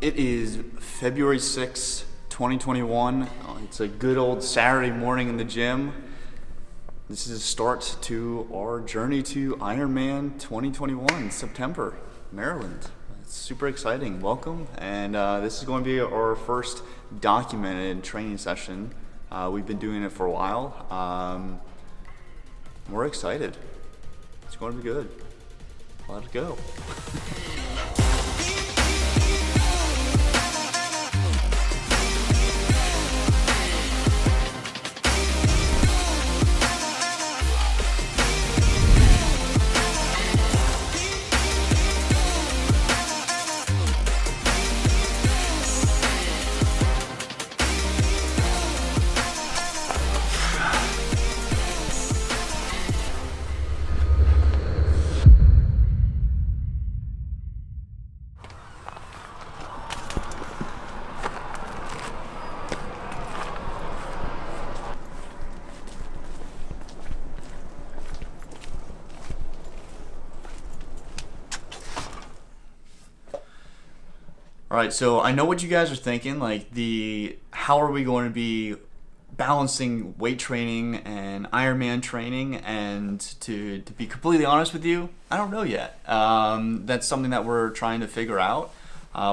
It is February 6th, 2021. It's a good old Saturday morning in the gym. This is a start to our journey to Ironman 2021, September, Maryland. It's super exciting. Welcome. And this is going to be our first documented training session. We've been doing it for a while. We're excited. It's going to be good. Let's go. All right, so I know what you guys are thinking, like how are we going to be balancing weight training and Ironman training? And to be completely honest with you, I don't know yet. That's something that we're trying to figure out.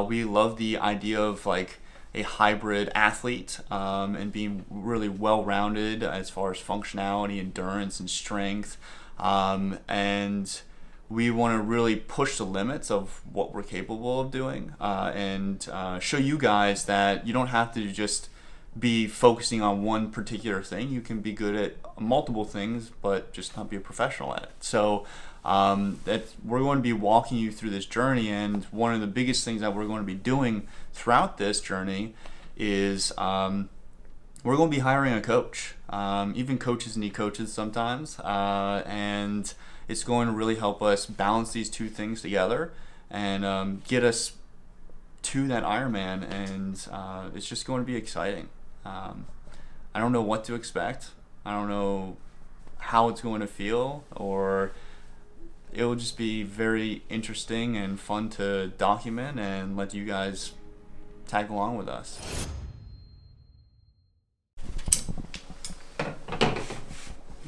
We love the idea of like a hybrid athlete and being really well-rounded as far as functionality, endurance, and strength. And we want to really push the limits of what we're capable of doing and show you guys that you don't have to just be focusing on one particular thing. You can be good at multiple things, but just not be a professional at it. So we're going to be walking you through this journey, and one of the biggest things that we're going to be doing throughout this journey is we're going to be hiring a coach. Even coaches need coaches sometimes, and it's going to really help us balance these two things together and get us to that Ironman, and it's just going to be exciting. I don't know what to expect. I don't know how it's going to feel, or it will just be very interesting and fun to document and let you guys tag along with us.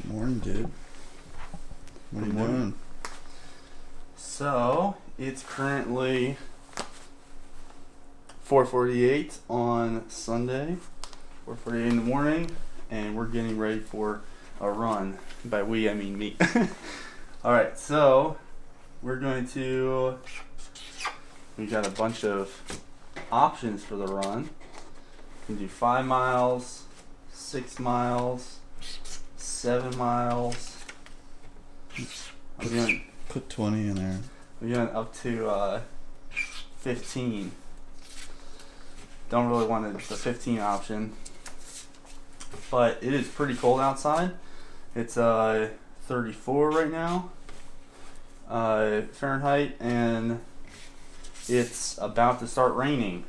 Morning, dude. What are you doing? So it's currently 4:48 on Sunday, 4:48 in the morning, and we're getting ready for a run. By we, I mean me. All right, so we got a bunch of options for the run. We can do 5 miles, 6 miles, 7 miles. Put 20 in there. We're going up to 15. Don't really want the 15 option, but it is pretty cold outside. It's 34 right now, Fahrenheit, and it's about to start raining.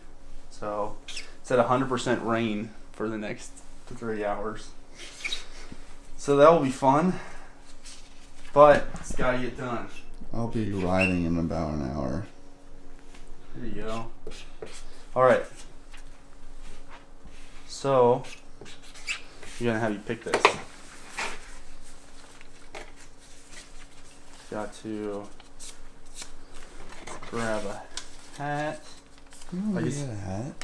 So it's at 100% rain for the next 3 hours. So that will be fun. But it's gotta get done. I'll be riding in about an hour. There you go. Alright. So, I'm gonna have you pick this. Got to grab a hat. I guess get a hat.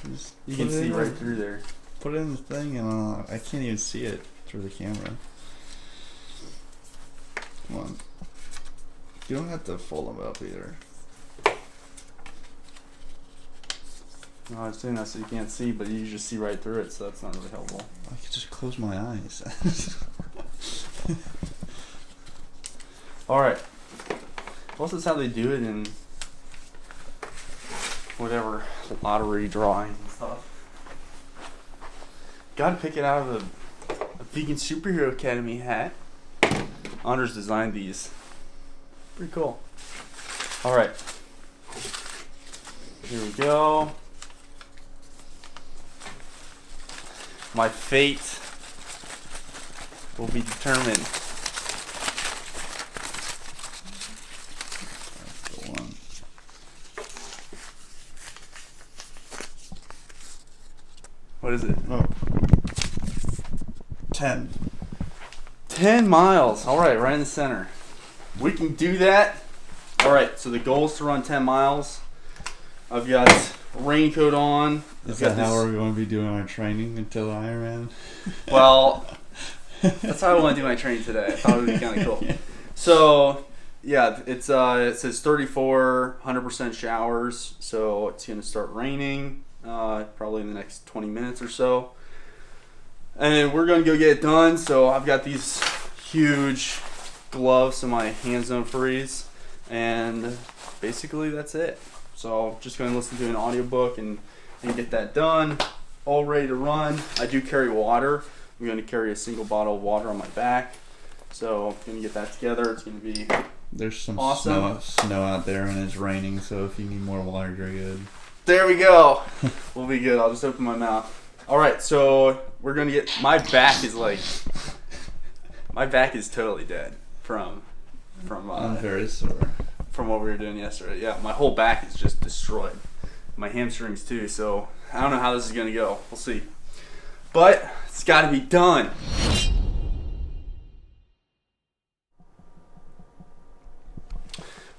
You can see right through there. Put it in the thing, and I can't even see it through the camera. Come on. You don't have to fold them up either. No, I was doing that so you can't see, but you just see right through it, so that's not really helpful. I could just close my eyes. Alright. Well, this is how they do it in whatever lottery drawing and stuff. Gotta pick it out of a Vegan Superhero Academy hat. Anders designed these. Pretty cool. Alright. Here we go. My fate will be determined. That's the one. What is it? Oh. 10. 10 miles. All right, right in the center. We can do that. All right, so the goal is to run 10 miles. I've got a raincoat on. Is that how we're going to be doing our training until Ironman? Well, that's how I want to do my training today. I thought it would be kind of cool. Yeah. So, yeah, it says 34, 100% showers. So it's going to start raining probably in the next 20 minutes or so. And we're going to go get it done. So I've got these huge gloves so my hands don't freeze. And basically that's it. So just going to listen to an audiobook and get that done. All ready to run. I do carry water. I'm going to carry a single bottle of water on my back. So I'm going to get that together. It's going to be There's some awesome. snow out there and it's raining, so if you need more water, you're good. There we go. We'll be good. I'll just open my mouth. All right, so we're going to get... My back is totally dead from I'm very sore. from what we were doing yesterday. Yeah, my whole back is just destroyed. My hamstrings too, so I don't know how this is going to go. We'll see. But it's got to be done.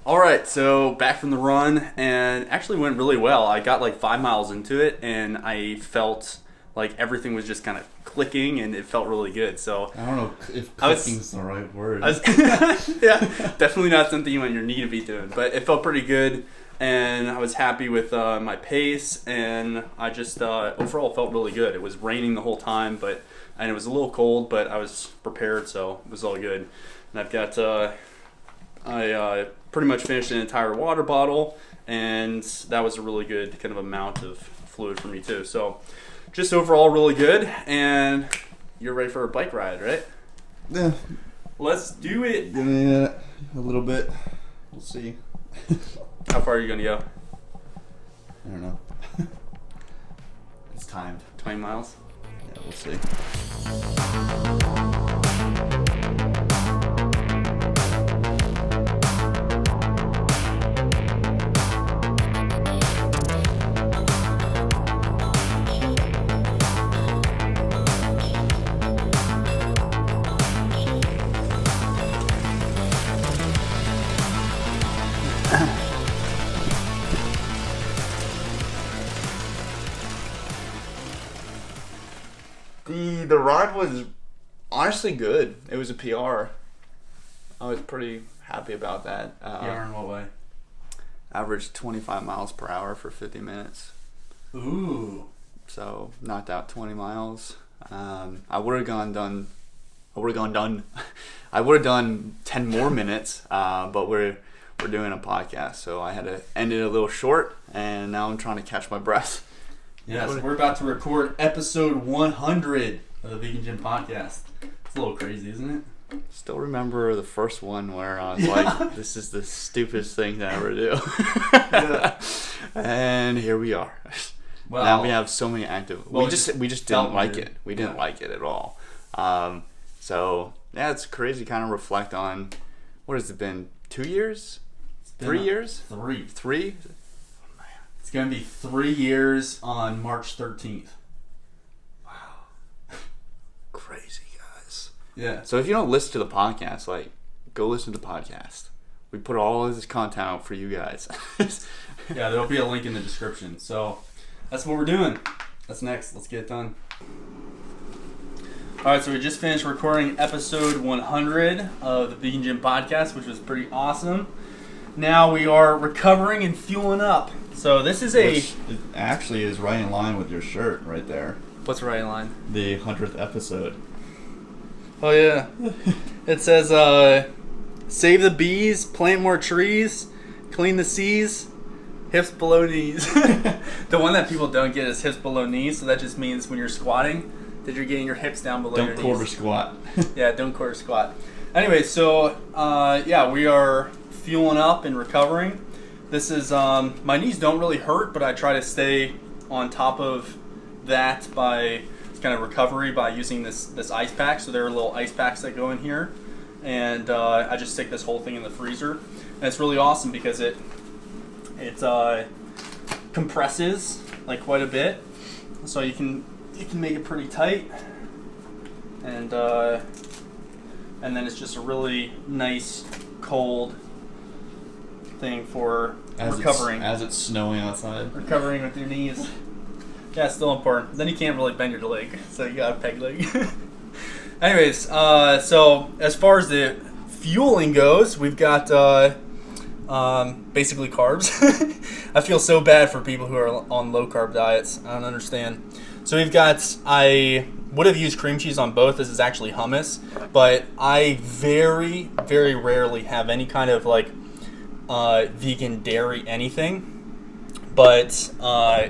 All right, so back from the run, and actually went really well. I got like 5 miles into it, and I felt like everything was just kind of clicking, and it felt really good. So I don't know if clicking's the right word. Yeah, definitely not something you want your knee to be doing, but it felt pretty good, and I was happy with my pace, and I just overall felt really good. It was raining the whole time, and it was a little cold, but I was prepared, so it was all good. And I've got I pretty much finished an entire water bottle, and that was a really good kind of amount of fluid for me too. So just overall really good, and you're ready for a bike ride, right? Yeah. Let's do it. Give me a little bit. We'll see. How far are you going to go? I don't know. It's timed. 20 miles? Yeah, we'll see. The ride was honestly good. It was a PR. I was pretty happy about that. PR in what way? Averaged 25 miles per hour for 50 minutes. Ooh. So knocked out 20 miles. I would have done 10 more minutes, but we're doing a podcast, so I had to end it a little short, and now I'm trying to catch my breath. Yeah, so we're about to record episode 100 of the Vegan Gym Podcast. It's a little crazy, isn't it? Still remember the first one where I was like, this is the stupidest thing to ever do. Yeah. And here we are. Well, now we have so many active. well, we just felt didn't like weird. it. We didn't Yeah. like it at all. So yeah, it's crazy to kind of reflect on what has it been? 2 years? It's been 3 years? Three. It's going to be 3 years on March 13th. Crazy, guys. Yeah. So if you don't listen to the podcast, like, go listen to the podcast. We put all of this content out for you guys. Yeah, there'll be a link in the description. So that's what we're doing. That's next. Let's get it done. All right, so we just finished recording episode 100 of the Vegan Gym Podcast, which was pretty awesome. Now we are recovering and fueling up. So this is Which it actually is right in line with your shirt right there. What's right in line? The 100th episode. Oh, yeah. It says, save the bees, plant more trees, clean the seas, hips below knees. The one that people don't get is hips below knees, so that just means when you're squatting that you're getting your hips down below your Don't knees. quarter squat. Yeah, don't quarter squat. Anyway, so yeah, we are fueling up and recovering. This is my knees don't really hurt, but I try to stay on top of that by kind of recovery by using this ice pack. So there are little ice packs that go in here, and I just stick this whole thing in the freezer, and it's really awesome because it compresses like quite a bit, so you can you can make it pretty tight, and then it's just a really nice cold thing for recovering. As it's snowing outside. Recovering with your knees. Yeah, it's still important. Then you can't really bend your leg, so you got a peg leg. Anyways, so as far as the fueling goes, we've got basically carbs. I feel so bad for people who are on low carb diets. I don't understand. So we've got, I would have used cream cheese on both. This is actually hummus, but I very, very rarely have any kind of like vegan dairy anything. But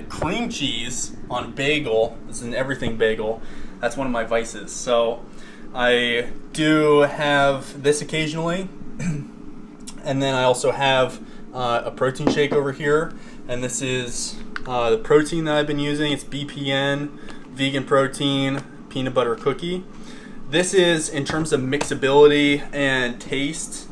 cream cheese on bagel, this is an everything bagel, that's one of my vices. So I do have this occasionally. And then I also have a protein shake over here. And this is the protein that I've been using. It's BPN, vegan protein, peanut butter cookie. This is, in terms of mixability and taste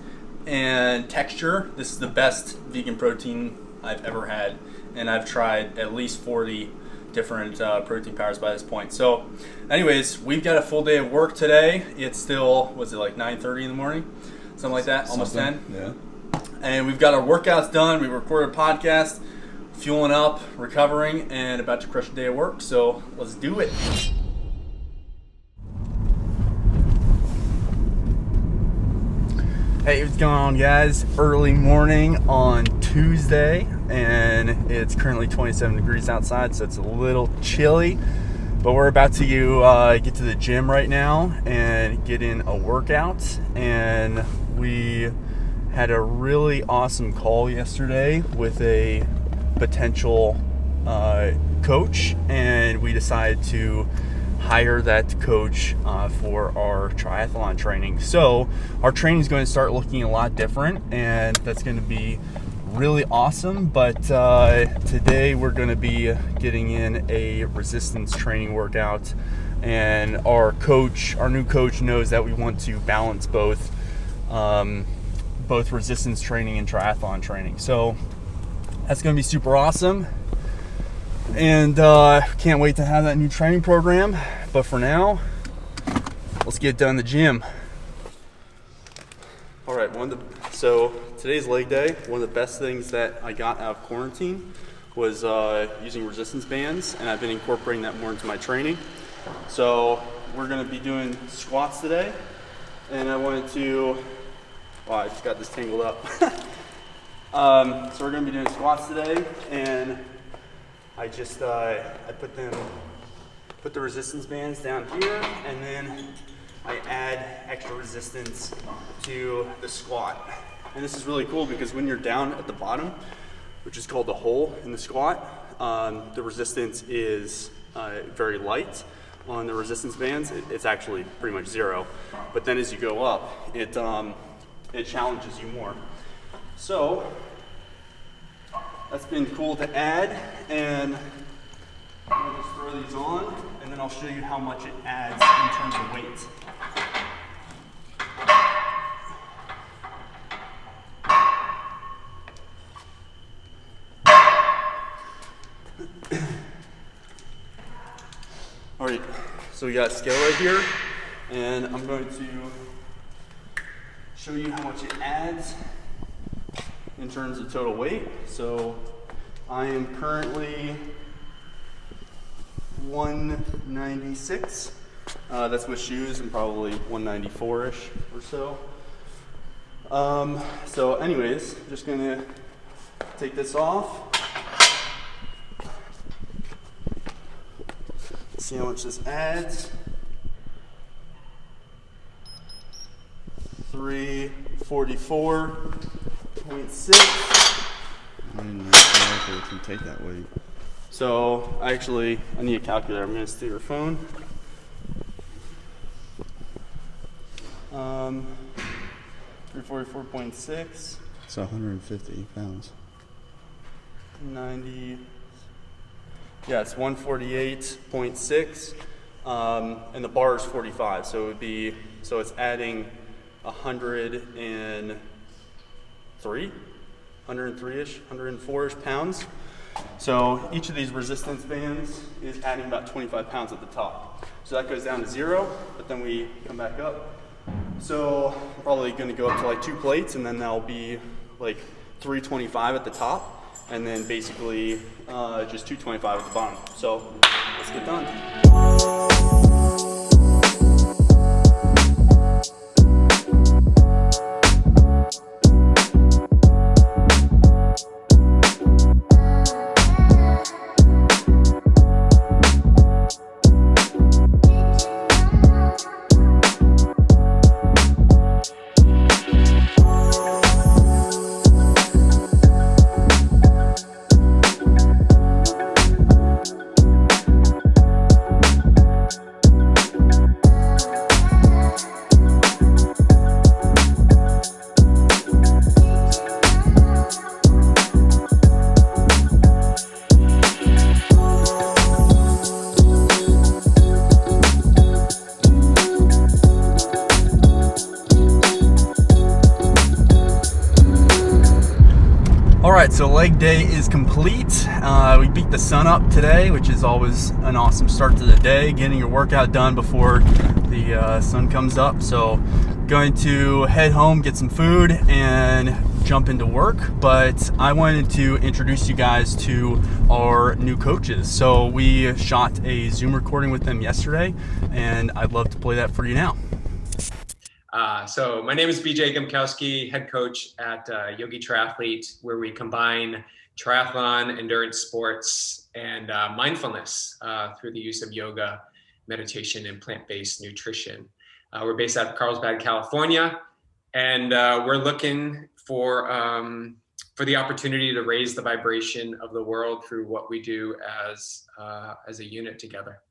and texture, this is the best vegan protein I've ever had. And I've tried at least 40 different protein powders by this point. So anyways, we've got a full day of work today. It's still, was it like 9:30 in the morning? Something like that, almost 10. Yeah. And we've got our workouts done. We recorded a podcast, fueling up, recovering, and about to crush a day of work. So let's do it. Hey, what's going on, guys? Early morning on Tuesday, and it's currently 27 degrees outside, so it's a little chilly. But we're about to get to the gym right now and get in a workout. And we had a really awesome call yesterday with a potential coach, and we decided to hire that coach for our triathlon training. So our training is going to start looking a lot different, and that's going to be really awesome. But today we're going to be getting in a resistance training workout, and our new coach knows that we want to balance both resistance training and triathlon training. So that's going to be super awesome, and can't wait to have that new training program. But for now, let's get done the gym. All right, so today's leg day. One of the best things that I got out of quarantine was using resistance bands, and I've been incorporating that more into my training. So we're going to be doing squats today, and I wanted to, I just got this tangled up. So we're going to be doing squats today, and I just I put the resistance bands down here, and then I add extra resistance to the squat. And this is really cool because when you're down at the bottom, which is called the hole in the squat, the resistance is very light. On the resistance bands, it's actually pretty much zero. But then as you go up, it challenges you more. So that's been cool to add, and I'm gonna just throw these on, and then I'll show you how much it adds in terms of weight. All right, so we got a scale right here, and I'm going to show you how much it adds in terms of total weight. So I am currently 196. That's with shoes, and probably 194-ish or so. So anyways, just gonna take this off. See how much this adds. 344.6. I don't know if it can take that weight. So I need a calculator. I'm gonna steal your phone. 344.6. It's 150 pounds. 90. Yeah, it's 148.6, and the bar is 45. So it's adding 103-ish, 104-ish pounds. So each of these resistance bands is adding about 25 pounds at the top. So that goes down to 0, but then we come back up. So I'm probably going to go up to like 2 plates, and then that'll be like 325 at the top, and then basically just 225 at the bottom. So let's get done. Alright, so leg day is complete. We beat the sun up today, which is always an awesome start to the day, getting your workout done before the sun comes up. So going to head home, get some food, and jump into work. But I wanted to introduce you guys to our new coaches. So we shot a Zoom recording with them yesterday, and I'd love to play that for you now. So my name is BJ Gumkowski, head coach at Yogi Triathlete, where we combine triathlon, endurance sports, and mindfulness through the use of yoga, meditation, and plant-based nutrition. We're based out of Carlsbad, California, and we're looking for the opportunity to raise the vibration of the world through what we do as a unit together.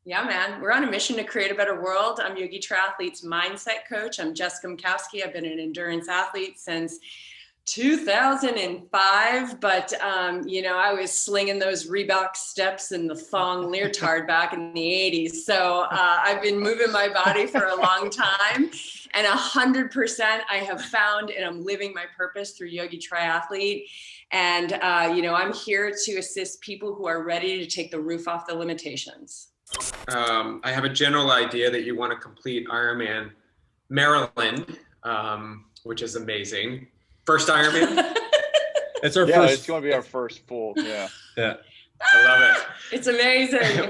Yeah, man, we're on a mission to create a better world. I'm Yogi Triathlete's mindset coach. I'm Jess Gumkowski. I've been an endurance athlete since 2005, but I was slinging those Reebok steps and the thong leotard back in the 80s. So I've been moving my body for a long time, and 100% I have found, and I'm living my purpose through Yogi Triathlete. And I'm here to assist people who are ready to take the roof off the limitations. I have a general idea that you want to complete Ironman Maryland, which is amazing. First Ironman? It's our first. It's going to be our first full. Yeah. I love it. It's amazing.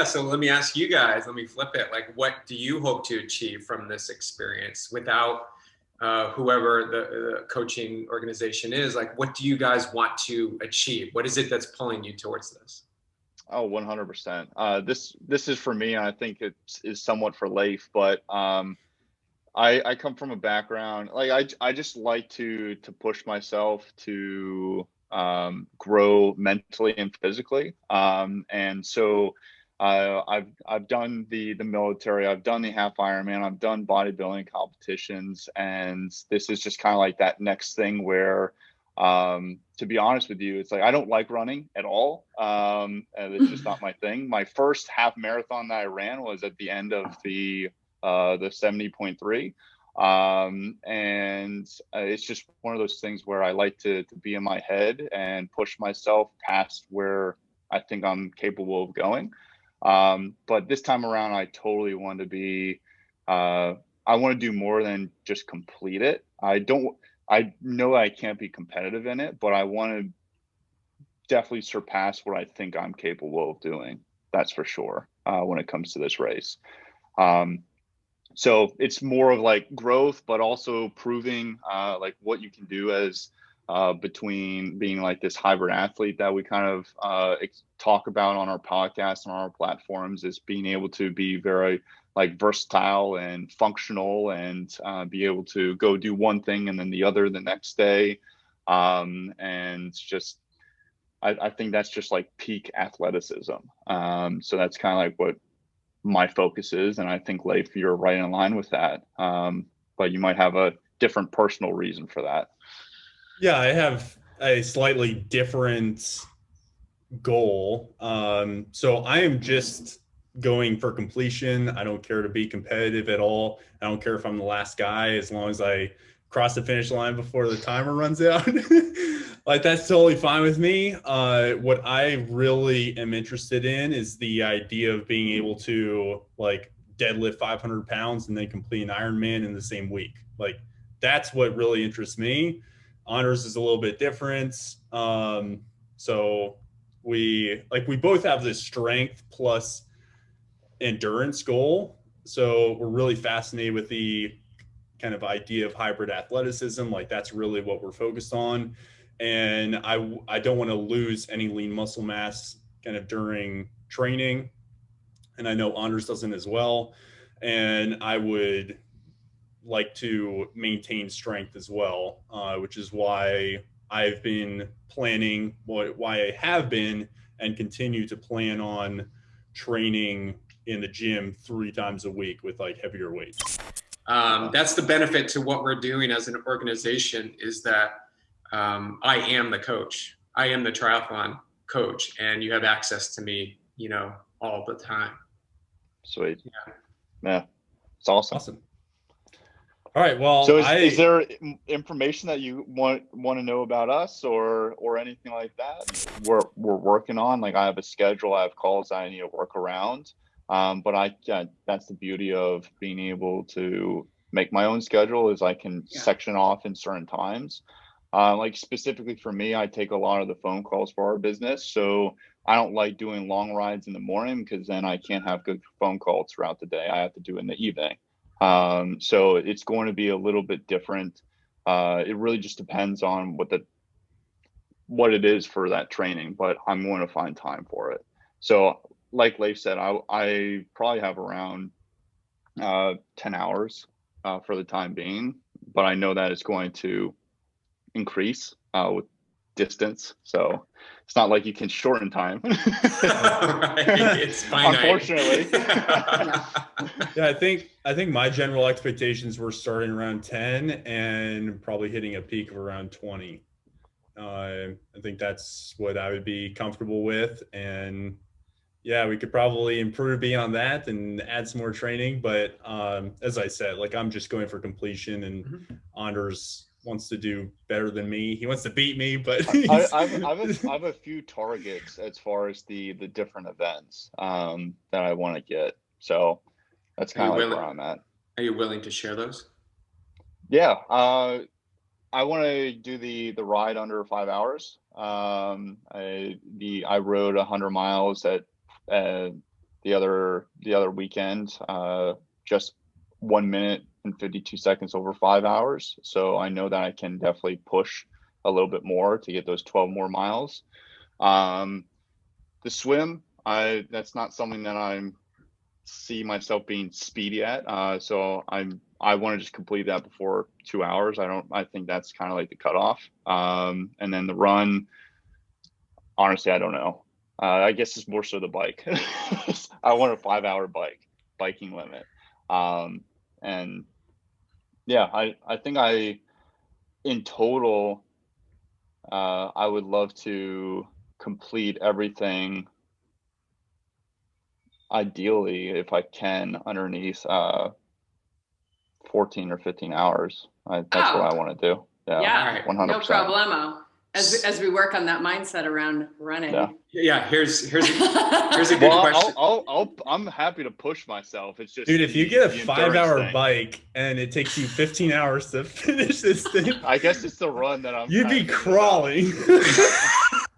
So let me ask you guys, let me flip it. Like, what do you hope to achieve from this experience without whoever the coaching organization is? Like, what do you guys want to achieve? What is it that's pulling you towards this? Oh, 100%. This is for me, and I think it is somewhat for Leif, but I come from a background, like I just like to push myself to grow mentally and physically. And so I've done the military, I've done the half Ironman, I've done bodybuilding competitions, and this is just kind of like that next thing where to be honest with you, it's like I don't like running at all. And it's just not my thing. My first half marathon that I ran was at the end of the 70.3. And it's just one of those things where I like to be in my head and push myself past where I think I'm capable of going. But this time around, I totally want to be, I want to do more than just complete it. I know I can't be competitive in it, but I want to definitely surpass what I think I'm capable of doing. That's for sure, when it comes to this race. So it's more of like growth, but also proving like what you can do as between being like this hybrid athlete that we kind of talk about on our podcast and on our platforms, is being able to be very like versatile and functional and be able to go do one thing and then the other the next day. And just, I think that's just like peak athleticism. So that's kind of like what my focus is. And I think, Leif, you're right in line with that. But you might have a different personal reason for that. Yeah, I have a slightly different goal. So I am just going for completion. I don't care to be competitive at all. I don't care if I'm the last guy, as long as I cross the finish line before the timer runs out. Like, that's totally fine with me. What I really am interested in is the idea of being able to like deadlift 500 pounds and then complete an Ironman in the same week. Like, that's what really interests me. Honors is a little bit different. So we both have this strength plus endurance goal. So we're really fascinated with the kind of idea of hybrid athleticism. Like, that's really what we're focused on. And I don't want to lose any lean muscle mass kind of during training. And I know Honors doesn't as well. And I would like to maintain strength as well, which is why I've been planning, why I have been and continue to plan on training in the gym 3 times a week with like heavier weights. That's the benefit to what we're doing as an organization, is that I am the coach. I am the triathlon coach, and you have access to me, all the time. Sweet. Yeah. It's awesome. Awesome. All right. Well, so is there information that you want to know about us or anything like that? We're working on, like, I have a schedule, I have calls I need to work around. But that's the beauty of being able to make my own schedule, is I can section off in certain times. Like, specifically for me, I take a lot of the phone calls for our business. So I don't like doing long rides in the morning, because then I can't have good phone calls throughout the day. I have to do it in the evening. So it's going to be a little bit different. It really just depends on what it is for that training, but I'm going to find time for it. So like Leif said, I probably have around 10 hours for the time being, but I know that it's going to increase with distance. So it's not like you can shorten time. Right. It's finite. Unfortunately. Yeah, I think my general expectations were starting around 10 and probably hitting a peak of around 20. I think that's what I would be comfortable with. And yeah, we could probably improve beyond that and add some more training. But as I said, like, I'm just going for completion, and Anders wants to do better than me. He wants to beat me, but I have a few targets as far as the different events that I want to get. So that's kind of like where I'm at. Are you willing to share those? Yeah. I want to do the ride under 5 hours. I rode 100 miles at the other weekend, just 1 minute and 52 seconds over 5 hours. So I know that I can definitely push a little bit more to get those 12 more miles. The swim, that's not something that I see myself being speedy at. So I want to just complete that before 2 hours. I think that's kind of like the cutoff. And then the run, honestly, I don't know. I guess it's more so the bike. I want a 5 hour biking limit. And yeah, I think in total, I would love to complete everything, ideally, if I can, underneath 14 or 15 hours. That's what I want to do. Yeah, 100%. No problemo. As we work on that mindset around running. Yeah. Here's a good question. I'm happy to push myself. It's just, dude, if you get a 5 hour bike and it takes you 15 hours to finish this thing, I guess it's the run that you'd be crawling.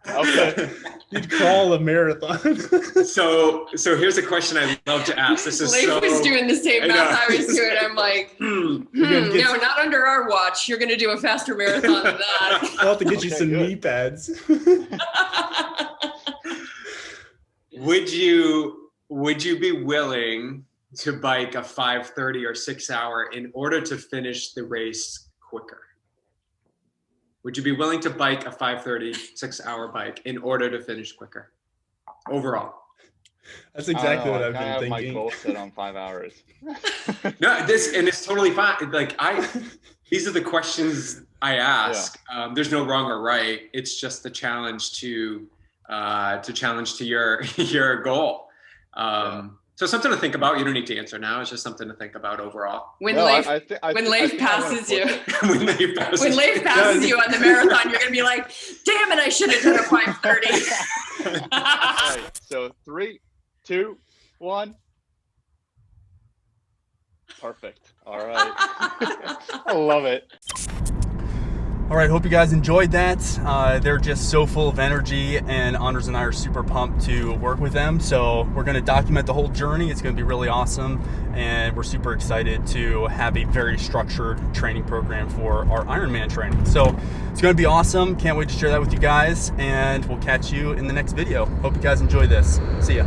Okay. You'd crawl a marathon. So here's a question I love to ask. This is Leif was doing the same math I was doing. I'm like, no, not under our watch. You're going to do a faster marathon than that. I'll have to get you some knee pads. Would you be willing to bike a 5:30 or 6 hour in order to finish the race quicker? Would you be willing to bike a 5:30, 6 hour bike in order to finish quicker overall? That's exactly what I've been thinking. My goal set on 5 hours. No, it's totally fine. Like, these are the questions I ask. Yeah. There's no wrong or right. It's just the challenge to your goal. So something to think about. You don't need to answer now. It's just something to think about overall. When No, Leif, I thi- I when thi- I Leif think I wanna passes flip you, it. When Leif passes, when Leif passes you on the marathon, you're gonna be like, "Damn it! I should have done a 5:30." All right, so 3, 2, 1. Perfect. All right. I love it. All right, hope you guys enjoyed that. They're just so full of energy, and Anders and I are super pumped to work with them. So we're going to document the whole journey. It's going to be really awesome, and we're super excited to have a very structured training program for our Ironman training. So it's going to be awesome. Can't wait to share that with you guys, and we'll catch you in the next video. Hope you guys enjoy this. See ya.